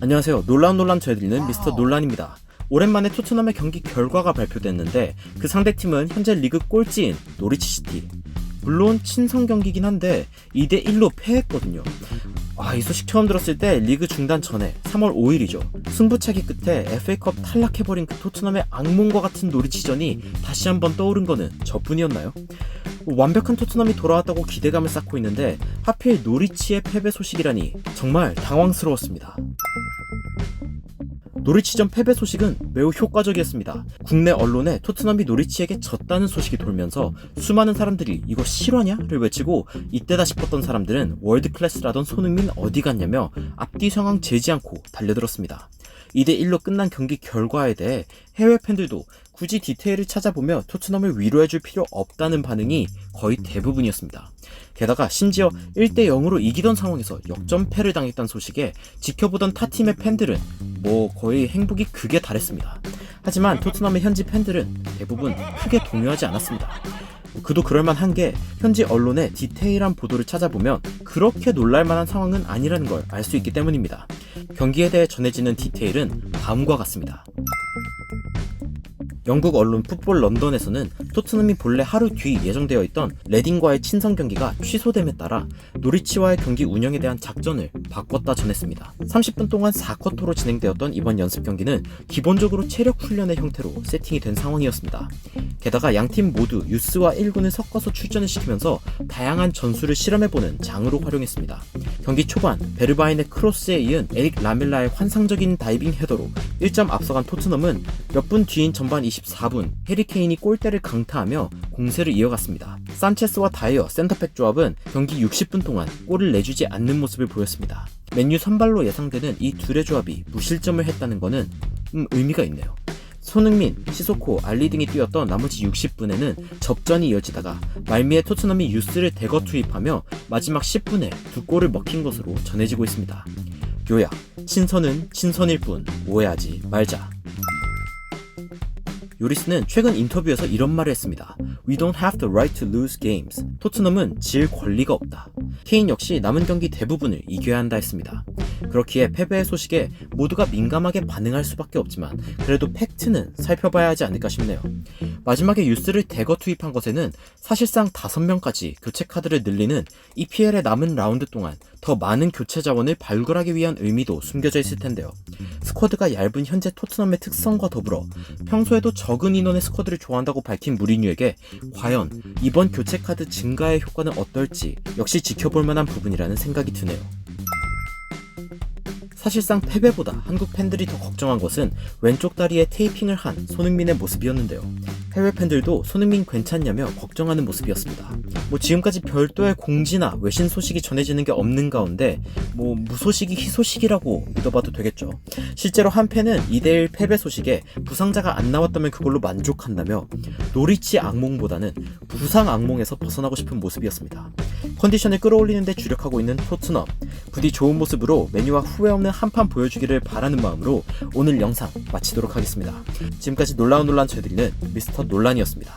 안녕하세요. 놀라운 저해드리는 미스터 논란입니다. 오랜만에 토트넘의 경기 결과가 발표됐는데 그 상대팀은 현재 리그 꼴찌인 노리치 시티. 물론 친선 경기긴 한데 2대1로 패했거든요. 이 소식 처음 들었을 때 리그 중단 전에 3월 5일이죠. 승부차기 끝에 FA컵 탈락해버린 그 토트넘의 악몽과 같은 노리치전이 다시 한번 떠오른 거는 저뿐이었나요? 완벽한 토트넘이 돌아왔다고 기대감을 쌓고 있는데 하필 노리치의 패배 소식이라니 정말 당황스러웠습니다. 노리치전 패배 소식은 매우 효과적이었습니다. 국내 언론에 토트넘이 노리치에게 졌다는 소식이 돌면서 수많은 사람들이 이거 실화냐?를 외치고 이때다 싶었던 사람들은 월드클래스라던 손흥민 어디 갔냐며 앞뒤 상황 재지 않고 달려들었습니다. 2대1로 끝난 경기 결과에 대해 해외 팬들도 굳이 디테일을 찾아보며 토트넘을 위로해줄 필요 없다는 반응이 거의 대부분이었습니다. 게다가 심지어 1대0으로 이기던 상황에서 역전패를 당했다는 소식에 지켜보던 타팀의 팬들은 거의 행복이 극에 달했습니다. 하지만 토트넘의 현지 팬들은 대부분 크게 동요하지 않았습니다. 그도 그럴만한 게 현지 언론의 디테일한 보도를 찾아보면 그렇게 놀랄만한 상황은 아니라는 걸 알 수 있기 때문입니다. 경기에 대해 전해지는 디테일은 다음과 같습니다. 영국 언론 풋볼 런던에서는 토트넘이 본래 하루 뒤 예정되어 있던 레딩과의 친선 경기가 취소됨에 따라 노리치와의 경기 운영에 대한 작전을 바꿨다 전했습니다. 30분 동안 4쿼터로 진행되었던 이번 연습 경기는 기본적으로 체력 훈련의 형태로 세팅이 된 상황이었습니다. 게다가 양팀 모두 유스와 1군을 섞어서 출전을 시키면서 다양한 전술을 실험해보는 장으로 활용했습니다. 경기 초반 베르바인의 크로스에 이은 에릭 라멜라의 환상적인 다이빙 헤더로 1점 앞서간 토트넘은 몇 분 뒤인 전반 24분 해리케인이 골대를 강타하며 공세를 이어갔습니다. 산체스와 다이어 센터백 조합은 경기 60분 동안 골을 내주지 않는 모습을 보였습니다. 맨유 선발로 예상되는 이 둘의 조합이 무실점을 했다는 거는 의미가 있네요. 손흥민, 시소코, 알리 등이 뛰었던 나머지 60분에는 접전이 이어지다가 말미에 토트넘이 유스를 대거 투입하며 마지막 10분에 2골을 먹힌 것으로 전해지고 있습니다. 요약, 친선은 친선일 뿐 오해하지 말자. 요리스는 최근 인터뷰에서 이런 말을 했습니다. We don't have the right to lose games. 토트넘은 질 권리가 없다. 케인 역시 남은 경기 대부분을 이겨야 한다 했습니다. 그렇기에 패배의 소식에 모두가 민감하게 반응할 수밖에 없지만 그래도 팩트는 살펴봐야 하지 않을까 싶네요. 마지막에 유스를 대거 투입한 것에는 사실상 5명까지 교체 카드를 늘리는 EPL의 남은 라운드 동안 더 많은 교체 자원을 발굴하기 위한 의미도 숨겨져 있을 텐데요. 스쿼드가 얇은 현재 토트넘의 특성과 더불어 평소에도 적은 인원의 스쿼드를 좋아한다고 밝힌 무리뉴에게 과연 이번 교체 카드 증가의 효과는 어떨지 역시 지켜볼 만한 부분이라는 생각이 드네요. 사실상 패배보다 한국 팬들이 더 걱정한 것은 왼쪽 다리에 테이핑을 한 손흥민의 모습이었는데요. 해외 팬들도 손흥민 괜찮냐며 걱정하는 모습이었습니다. 지금까지 별도의 공지나 외신 소식이 전해지는 게 없는 가운데 무소식이 희소식이라고 믿어봐도 되겠죠. 실제로 한 팬은 2대1 패배 소식에 부상자가 안 나왔다면 그걸로 만족한다며 노리치 악몽보다는 부상 악몽에서 벗어나고 싶은 모습이었습니다. 컨디션을 끌어올리는 데 주력하고 있는 토트넘, 부디 좋은 모습으로 맨유와 후회 없는 한판 보여주기를 바라는 마음으로 오늘 영상 마치도록 하겠습니다. 지금까지 논란 저해드리는 미스터 논란이었습니다.